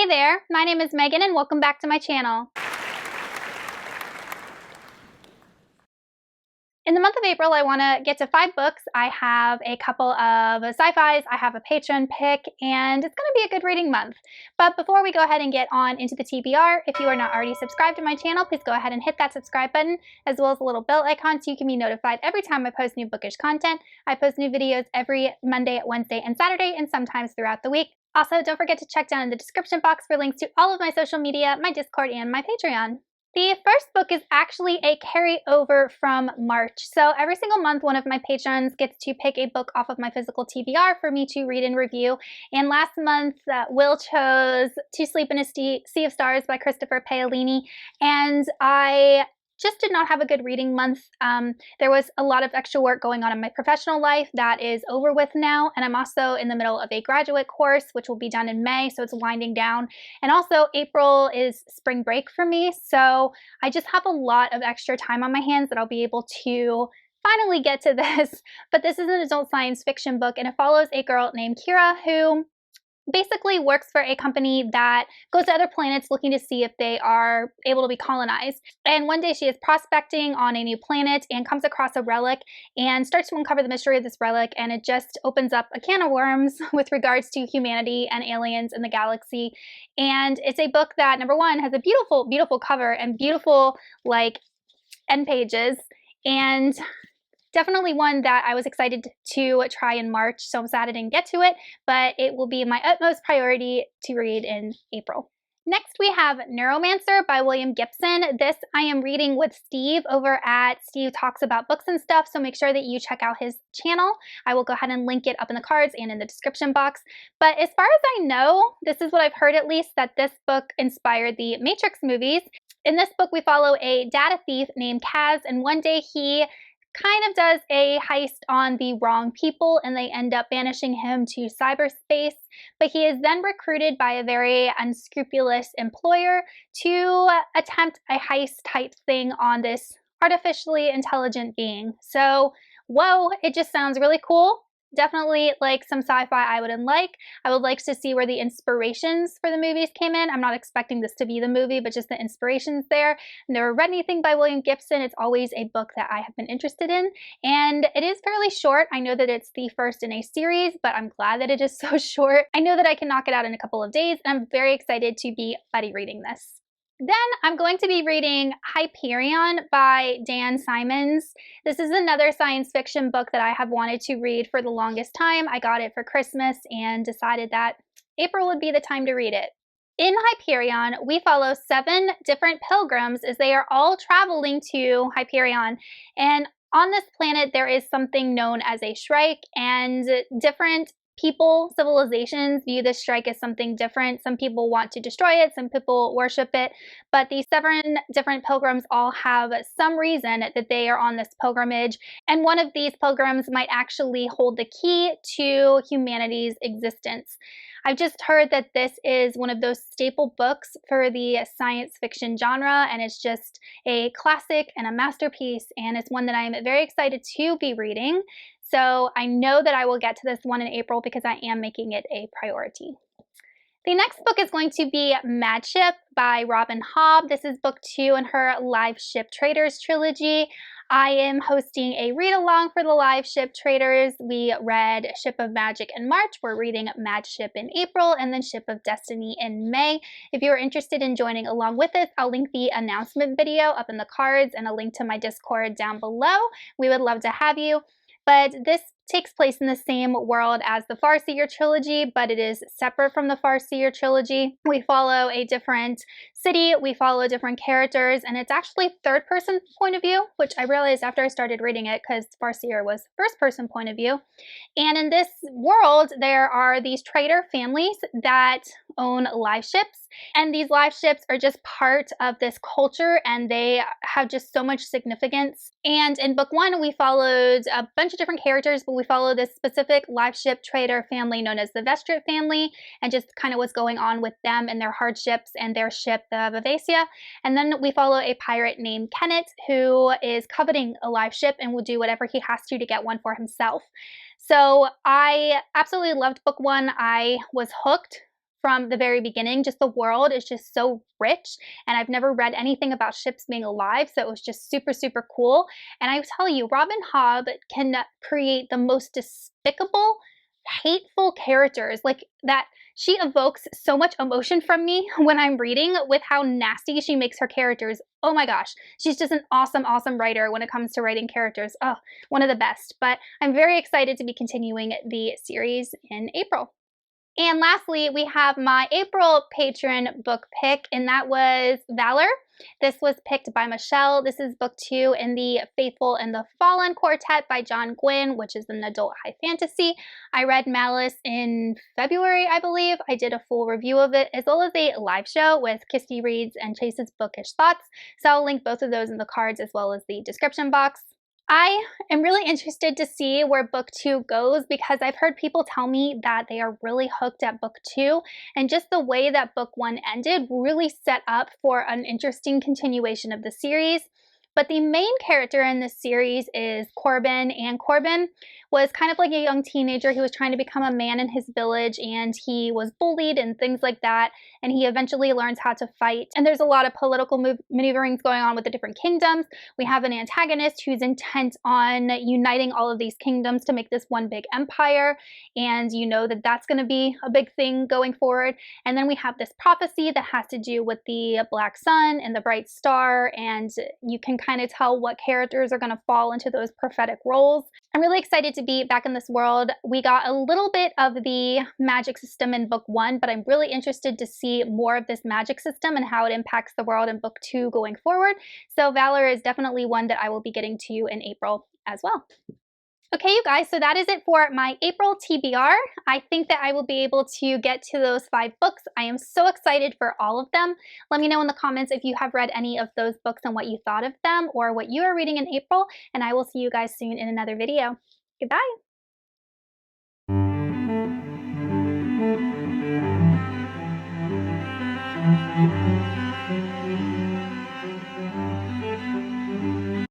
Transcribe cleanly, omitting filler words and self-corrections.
Hey there, my name is Megan and welcome back to my channel. In the month of April, I want to get to 5 books. I have a couple of sci-fis, I have a patron pick, and it's going to be a good reading month. But before we go ahead and get on into the TBR, if you are not already subscribed to my channel, please go ahead and hit that subscribe button, as well as the little bell icon so you can be notified every time I post new bookish content. I post new videos every Monday, Wednesday, and Saturday, and sometimes throughout the week. Also, don't forget to check down in the description box for links to all of my social media, my Discord, and my Patreon. The first book is actually a carryover from March. So every single month, one of my patrons gets to pick a book off of my physical TBR for me to read and review. And last month, Will chose To Sleep in a Sea of Stars by Christopher Paolini. And I just did not have a good reading month. There was a lot of extra work going on in my professional life that is over with now, and I'm also in the middle of a graduate course which will be done in May, so it's winding down. And also April is spring break for me, so I just have a lot of extra time on my hands that I'll be able to finally get to this. But this is an adult science fiction book, and it follows a girl named Kira who basically works for a company that goes to other planets looking to see if they are able to be colonized. And one day she is prospecting on a new planet and comes across a relic and starts to uncover the mystery of this relic, and it just opens up a can of worms with regards to humanity and aliens in the galaxy. And it's a book that, number one, has a beautiful, beautiful cover and beautiful like end pages, and definitely one that I was excited to try in March, so I'm sad I didn't get to it, but it will be my utmost priority to read in April. Next we have Nueromancer by William Gibson. This I am reading with Steve over at Steve Talks About Books and Stuff, so make sure that you check out his channel. I will go ahead and link it up in the cards and in the description box. But as far as I know, this is what I've heard at least, that this book inspired the Matrix movies. In this book we follow a data thief named Kaz, and one day he kind of does a heist on the wrong people and they end up banishing him to cyberspace. But he is then recruited by a very unscrupulous employer to attempt a heist type thing on this artificially intelligent being. So, whoa, it just sounds really cool. Definitely like some sci-fi I would like. I would like to see where the inspirations for the movies came in. I'm not expecting this to be the movie, but just the inspirations there. Never read anything by William Gibson. It's always a book that I have been interested in, and it is fairly short. I know that it's the first in a series, but I'm glad that it is so short. I know that I can knock it out in a couple of days, and I'm very excited to be buddy reading this. Then I'm going to be reading Hyperion by Dan Simmons. This is another science fiction book that I have wanted to read for the longest time. I got it for Christmas and decided that April would be the time to read it. In Hyperion, we follow 7 different pilgrims as they are all traveling to Hyperion. And on this planet, there is something known as a strike, and different people, civilizations view this strike as something different. Some people want to destroy it, some people worship it, but these 7 different pilgrims all have some reason that they are on this pilgrimage, and one of these pilgrims might actually hold the key to humanity's existence. I've just heard that this is one of those staple books for the science fiction genre, and it's just a classic and a masterpiece, and it's one that I'm very excited to be reading. So I know that I will get to this one in April because I am making it a priority. The next book is going to be Madship by Robin Hobb. This is book 2 in her Liveship Traders trilogy. I am hosting a read-along for the Liveship Traders. We read Ship of Magic in March. We're reading Madship in April, and then Ship of Destiny in May. If you are interested in joining along with us, I'll link the announcement video up in the cards and a link to my Discord down below. We would love to have you. But this takes place in the same world as the Farseer trilogy, but it is separate from the Farseer trilogy. We follow a different city, we follow different characters, and it's actually third-person point of view, which I realized after I started reading it because Farseer was first-person point of view. And in this world, there are these trader families that own live ships, and these live ships are just part of this culture, and they have just so much significance. And in book 1, we followed a bunch of different characters, but we follow this specific live ship trader family known as the Vestrit family, and just kind of what's going on with them and their hardships and their ship, the Vivacia. And then we follow a pirate named Kenneth who is coveting a live ship and will do whatever he has to get one for himself. So I absolutely loved book 1. I was hooked from the very beginning. Just the world is just so rich, and I've never read anything about ships being alive, so it was just super, super cool. And I tell you, Robin Hobb can create the most despicable, hateful characters like that. She evokes so much emotion from me when I'm reading with how nasty she makes her characters. Oh my gosh, she's just an awesome, awesome writer when it comes to writing characters. Oh, one of the best. But I'm very excited to be continuing the series in April. And lastly, we have my April patron book pick, and that was Valor. This was picked by Michelle. This is book 2 in the Faithfull and the Fallen quartet by John Gwynne, which is an adult high fantasy. I read Malice in February, I believe. I did a full review of it, as well as a live show with Kisty Reads and Chase's Bookish Thoughts. So I'll link both of those in the cards as well as the description box. I am really interested to see where book 2 goes because I've heard people tell me that they are really hooked at book 2, and just the way that book 1 ended really set up for an interesting continuation of the series. But the main character in this series is Corbin, and Corbin was kind of like a young teenager who was trying to become a man in his village, and he was bullied and things like that, and he eventually learns how to fight. And there's a lot of political maneuverings going on with the different kingdoms. We have an antagonist who's intent on uniting all of these kingdoms to make this one big empire, and you know that that's going to be a big thing going forward. And then we have this prophecy that has to do with the black sun and the bright star, and you can kind of tell what characters are going to fall into those prophetic roles. I'm really excited to be back in this world. We got a little bit of the magic system in book 1, but I'm really interested to see more of this magic system and how it impacts the world in book 2 going forward. So Valor is definitely one that I will be getting to in April as well. Okay, you guys, so that is it for my April TBR. I think that I will be able to get to those 5 books. I am so excited for all of them. Let me know in the comments if you have read any of those books and what you thought of them or what you are reading in April, and I will see you guys soon in another video. Goodbye!